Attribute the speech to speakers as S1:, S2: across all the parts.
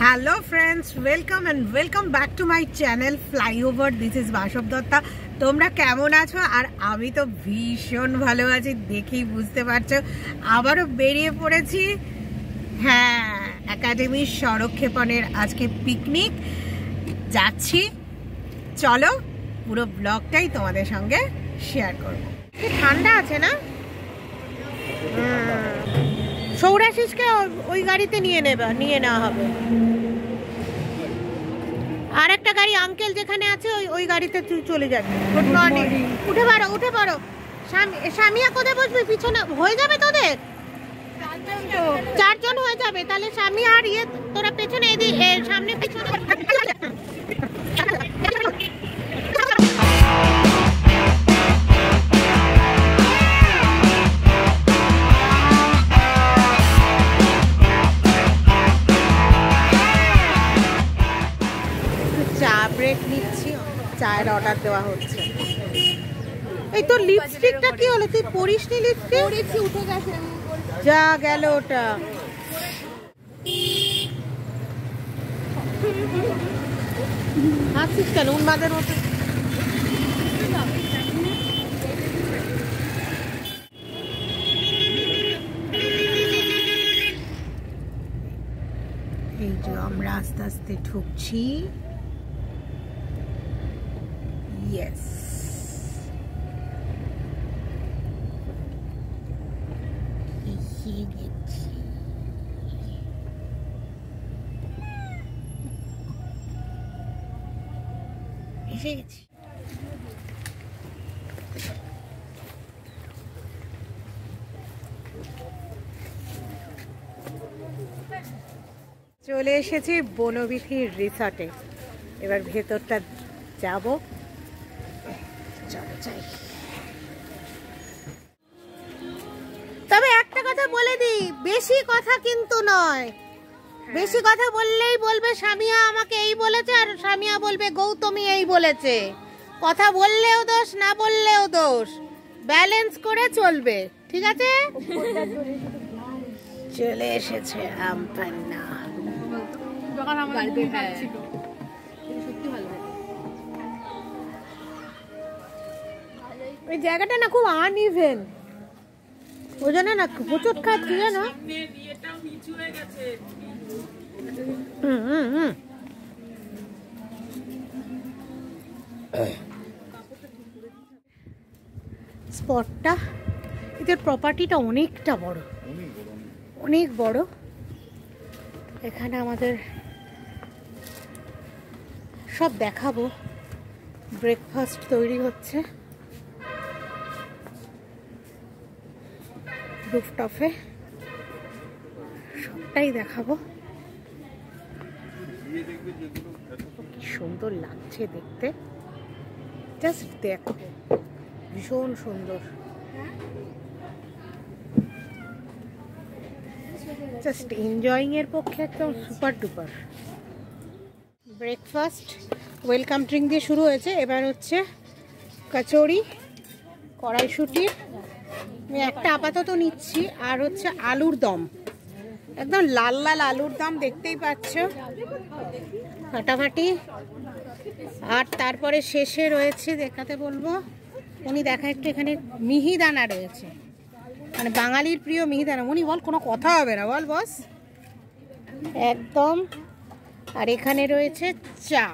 S1: Hello friends, welcome and welcome back to my channel flyover. This is Basab Dutta. তোমরা কেমন আছো? আর আমি তো ভীষণ ভালো আছি, দেখেই বুঝতে পারছো। আবারও বেরিয়ে পড়েছি, হ্যাঁ, একাডেমির সড়কক্ষেপণের আজকে পিকনিক যাচ্ছি। চলো পুরো ব্লগটাই তোমাদের সঙ্গে শেয়ার করবো। ঠান্ডা আছে না? সৌরাশিসকে ওই গাড়িতে নিয়ে নেওয়া হবে। আর একটা গাড়ি আঙ্কেল যেখানে আছে ওই গাড়িতে তুই চলে যাবি। Good morning. উঠে পড়ো। সামিয়া কোথায় বসবি? পিছনে হয়ে যাবে তোদের? চারজন হয়ে যাবে। তাহলে সামিয়া আর তোরা পেছনে সামনে পিছনে। চা ব্রেক নিচ্ছি, চায়ের অর্ডার দেওয়া হচ্ছে। এই তোর লিপস্টিকটা কি হলো? তুই পরিসনি লিপস্টিক? পরেছি, উঠে গেছে। যা গেল ওটা। হাসিস কেন উন্মাদের মতো? এই যে আমরা আস্তে আস্তে ঢুকছি। ইয়েস, এসে গেছি। চলে এসেছি বনবিথির রিসর্টে। এবার ভেতরটা যাব। চলো যাই। তবে একটা কথা বলে দিই, বেশি কথা কিন্তু নয়। বেশি কথা বললেই বলবে সামিয়া আমাকে এই বলেছে, আর সামিয়া বলবে গৌতমী এই বলেছে। কথা বললেও দোষ, না বললেও দোষ, ব্যালেন্স করে চলবে, ঠিক আছে? চলে এসেছে আমপান্না। ওই জায়গাটা না খুব আনইভেন, ওই জন্য না প্রচুর খাচ্ছি জানো। স্পটটা, এদের প্রপার্টিটা অনেকটা বড়, অনেক বড়। এখানে আমাদের সব দেখাবো। ব্রেকফাস্ট তৈরি হচ্ছে রুফটপে, সবটাই দেখাবো। কি সুন্দর লাগছে দেখতে, জাস্ট দেখো, ভীষণ সুন্দর। জাস্ট এনজয়িং এর পক্ষে একদম super duper. Breakfast welcome drink দিয়ে শুরু হয়েছে, এবার হচ্ছে কচুরি, কড়াইশুঁটি, আমি একটা আপাতত নিচ্ছি, আর হচ্ছে আলুর দম, একদম লাল লাল আলুর দম, দেখতেই পাচ্ছ, ফাটাফাটি। আর তারপরে শেষে রয়েছে, দেখাতে বলবো, উনি দেখা একটু, এখানে মিহিদানা রয়েছে, মানে বাঙালির প্রিয় মিহিদানা। উনি বল, কোনো কথা হবে না, বল বস, একদম। আর এখানে রয়েছে চা।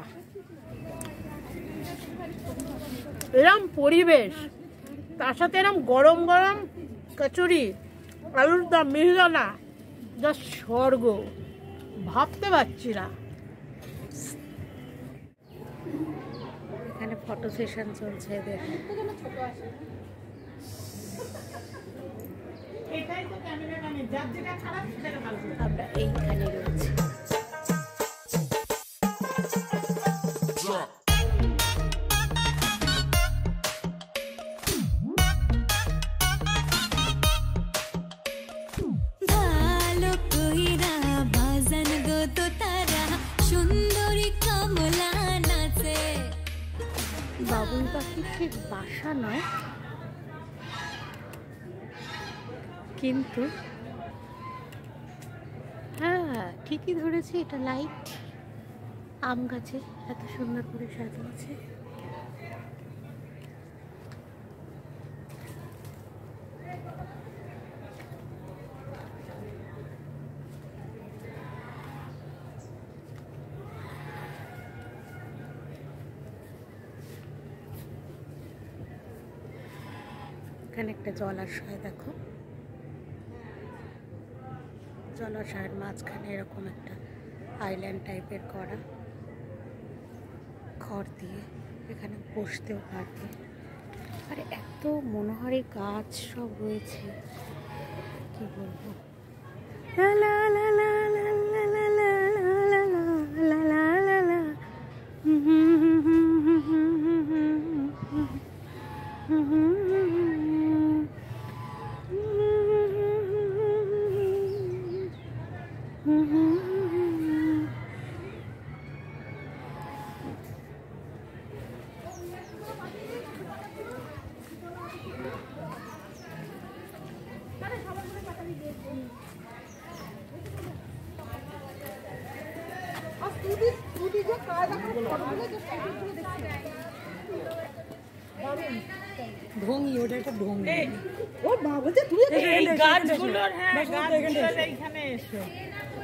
S1: এরম পরিবেশ, তার সাথে এরম গরম গরম কচুরি, আলুর দম, মিহিদানা, জাস্ট স্বর্গ, ভাবতে পারছি না। এখানে ফটো সেশন চলছে এদের। আমরা এইখানে রয়েছি। বাবুই পাখি ঠিক বাসা নয়, কিন্তু হ্যাঁ
S2: ঠিকই ধরেছি, এটা লাইট। আম গাছে এত সুন্দর করে সাজিয়েছে। এখানে একটা জলাশয় দেখো, জলাশয়ের মাঝখানে এরকম একটা আইল্যান্ড টাইপের করা, খড় দিয়ে, এখানে বসতেও পারবে। আর এত মনোহারী গাছ সব রয়েছে, কি বলবো। লা লা লা লা লা লা লা লা লা লা লা লা লা। ঢঙ্গি, ওটা একটা ঢঙ্গি। ও বাবা, তুমি এই গাছগুলোর, হ্যাঁ গাছগুলোর এইখানে এসো।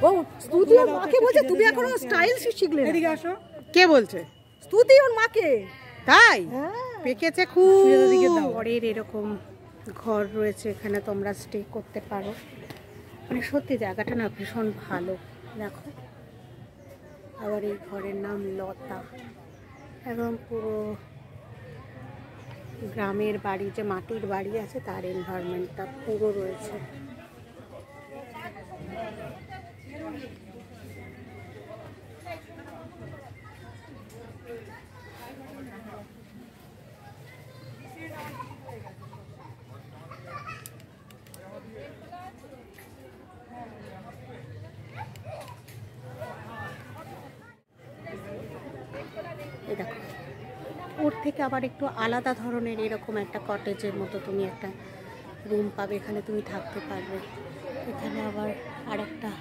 S2: ও স্তুতি ওর মাকে বলছে তুমি এখনো স্টাইল শিখলে। এদিকে আসো। কে বলছে? স্তুতি ওর মাকে। তাই পেকেছে খুব। ঘরের এরকম ঘর রয়েছে, এখানে তোমরা স্টে করতে পারো। মানে সত্যি জায়গাটা না ভীষণ ভালো, দেখো। আবার এই ঘরের নাম লতা। একদম পুরো গ্রামের বাড়ি, যে মাটির বাড়ি আছে তার এনভায়রনমেন্টটা পুরো রয়েছে। এই দেখো, ওর থেকে আবার একটু আলাদা ধরনের এরকম একটা কটেজের মতো তুমি একটা রুম পাবে, এখানে তুমি থাকতে পারবে। এখানে আবার আরেকটা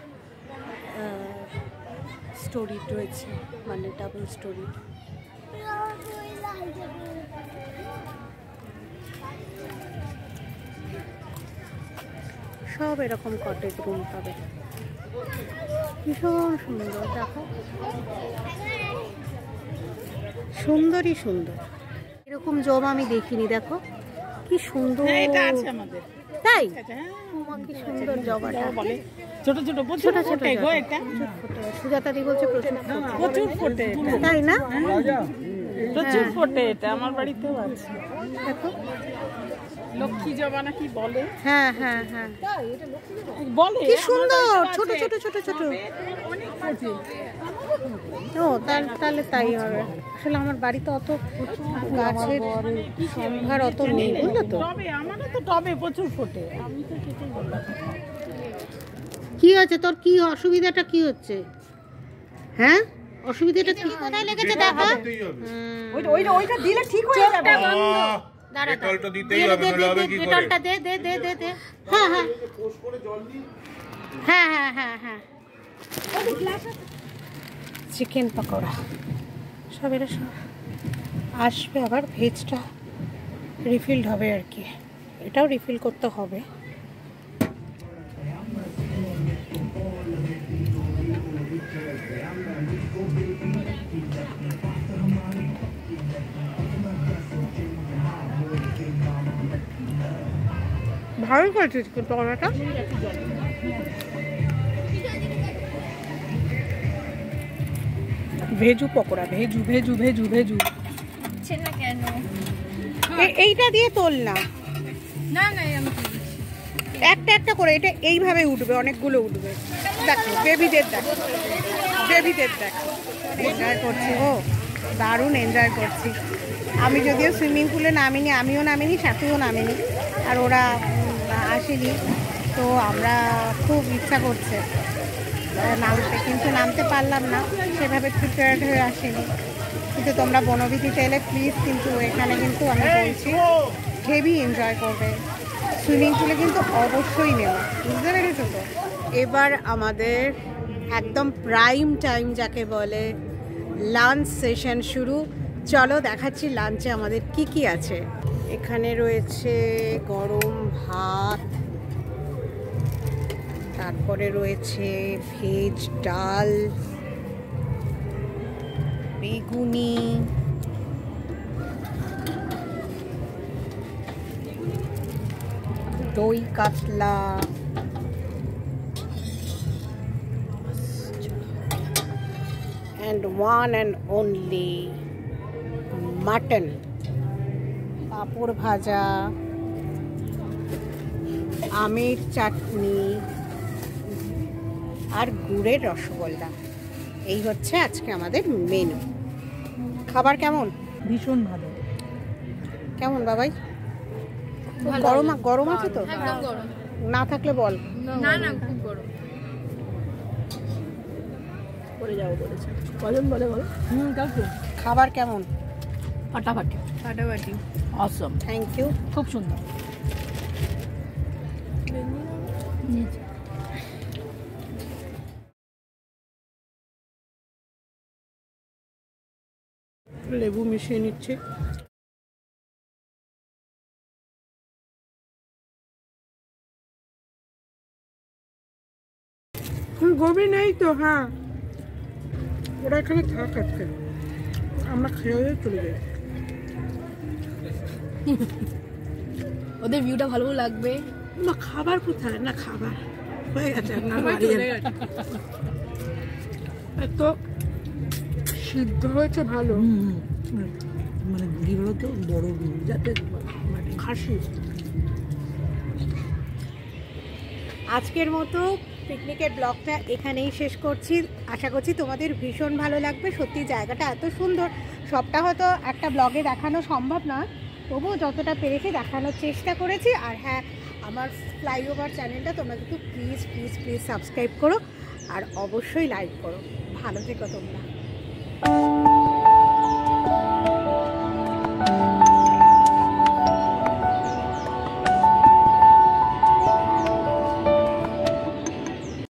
S2: স্টোরি রয়েছে, মানে ডাবল স্টোরি। সব এরকম কটেজ রুম পাবে, ভীষণ সুন্দর। দেখো, সুন্দরই সুন্দর, এরকম জবা আমি দেখিনি। দেখো কি সুন্দর, তাই কি সুন্দর জবাটা, ছোট ছোট ছোট ছোট সুজাতা দি বলছে প্রচুর ফোটে, তাই না? প্রচুর ফোটে, এটা আমার বাড়িতেও আছে। দেখো লক্ষ্মী জবা নাকি বলে, হ্যাঁ হ্যাঁ হ্যাঁ বলে, কি সুন্দর ছোট ছোট ছোট ছোট। ও তাহলে তাই হবে। আসলে আমার বাড়িতে অত গাছের সম্ভার অত নেই, বুঝলে তো। আমারও তো টবে প্রচুর ফোটে। কি হচ্ছে তোর? কি অসুবিধাটা কি হচ্ছে? হ্যাঁ, অসুবিধাটা কি কোথায় লেগেছে? দেখা ওইটা দিলে ঠিক হয়ে যাবে। ডেটলটা দিতেই হবে, নলে হবে কি করে? ডেটলটা দে দে দে দে দে। হ্যাঁ হ্যাঁ হ্যাঁ হ্যাঁ হ্যাঁ হ্যাঁ। চিকেন পকোড়া সব এরা সব আসবে, আবার ভেজটা রিফিলড হবে আর কি, এটাও রিফিল করতে হবে। ভালো করেছে চিকেন পকোড়াটা। ভেজু পকোড়া, ভেজু ভেজু ভেজু ভেজু না কেন? এইটা দিয়ে তোল না, না না একটা একটা করে, এটা এইভাবে উঠবে, অনেকগুলো উঠবে। দেখো বেবিদের, দেখো বেবিদের, দেখো এনজয় করছি। ও দারুণ এনজয় করছি। আমি যদিও সুইমিং পুলে নামিনি, আমিও নামিনি, সাথেও নামিনি, আর ওরা আসেনি, তো আমরা খুব ইচ্ছা করছে নামতে, কিন্তু নামতে পারলাম না, সেভাবে প্রিপেয়ার্ড হয়ে আসেনি। কিন্তু তোমরা বনবিথিতে এলে প্লিজ কিন্তু এখানে কিন্তু আমি বলছি হেভি এনজয় করবে। সুইমিং পুলে কিন্তু অবশ্যই নেবে, বুঝতে পেরেছো তো। এবার আমাদের
S1: একদম প্রাইম টাইম যাকে বলে, লাঞ্চ সেশন শুরু। চলো দেখাচ্ছি লাঞ্চে আমাদের কি কি আছে। এখানে রয়েছে গরম ভাত, তারপরে রয়েছে ভেজ ডাল, বেগুনি, দই কাতলা, and one and only mutton, পাঁপড় ভাজা, আমের চাটনি আর গুড়ের রসগোল্লা। এই হচ্ছে আজকে আমাদের মেনু। খাবার কেমন?
S2: ভীষণ ভালো।
S1: কেমন বাবাই? গরম গরম আছে তো? না থাকলে বল।
S2: না না খুব গরম। পরে যাবো বলেছে। কজন বলে বলো? তাও তো।
S1: খাবার কেমন?
S2: ফাটাফাটি ফাটাফাটি, অসম।
S1: থ্যাংক ইউ,
S2: খুব সুন্দর।
S1: লেবু মিশিয়ে নিচ্ছে। গোবি নেই তো? হ্যাঁ, ওরা এখানে থাক, আজকে আমরা খেয়ে চলে যাই।
S2: ওদের ভিউটা ভালো লাগবে
S1: না খাবার কোথায়? না খাবার হয়ে গেছে আপনার বাড়ি। এত সিদ্ধ হয়েছে ভালো, মানে গুড়িগুলো তো বড় গুড়ি, যাতে খাসি। আজকের মতো পিকনিকের ব্লগটা এখানেই শেষ করছি। আশা করছি তোমাদের ভীষণ ভালো লাগবে। সত্যি জায়গাটা এত সুন্দর, সবটা হয়তো একটা ব্লগে দেখানো সম্ভব না, তবুও যতটা পেরেছি দেখানোর চেষ্টা করেছি। আর হ্যাঁ, আমার ফ্লাইওভার চ্যানেলটা তোমরা কিন্তু প্লিজ প্লিজ প্লিজ সাবস্ক্রাইব করো আর অবশ্যই লাইক করো। ভালো থেকো তোমরা।